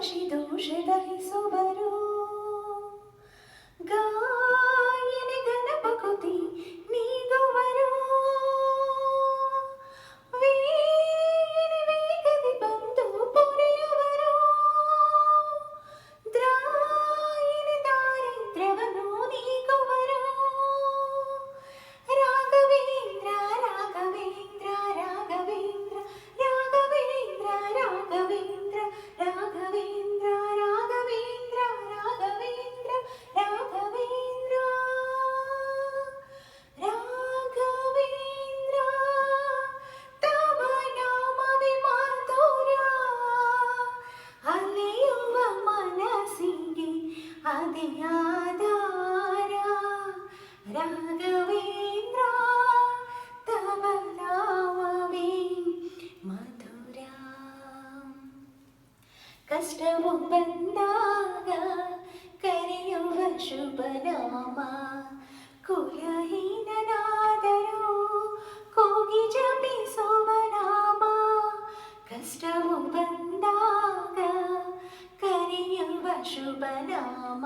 ಶಿದೋಷ ದಹಿಸುವರು ಗಾಯನಿ ಗಣಪಕುತಿ ನೀಗುವರು ವೀಣಿ ವೇಗದಿ ಬಂದು ಪೊರೆಯುವರು ದ್ರಾಯಿನಿ ದಾರಿದ್ರ್ಯವನ್ನು ನೀಗುವರು ರಾಘವೇಂದ್ರ ರಾಘವೇಂದ್ರ ರಾಘವೇಂದ್ರ ರಾಘವೇಂದ್ರ ರಾಘವೇಂದ್ರ ರಾಘವೇಂದ್ರ ರಾಘವೇಂದ್ರ ರಾಘವೇಂದ್ರ ರಾಘವೇಂದ್ರ ರಾಘವೇಂದ್ರ ತವ ನಾಮವೇ ಮಾಧುರ ಅಲೆಯುವ ಮನಸ್ಸಿಗೆ ಅದೇ ಆಧಾರ ರಾಘವೇಂದ್ರ ತವ ನಾಮವೇ ಮಧುರ ಕಷ್ಟವು ಬಂದಾಗ ಕರೆಯುವ ಶುಭನಾಮ ಕುಲಹೀನನಾದರೂ ಕೂಗಿ ಜಪಿಸುವ ನಾಮ ಕಷ್ಟವು ಬಂದಾಗ ಕರೆಯುವ ಶುಭನಾಮ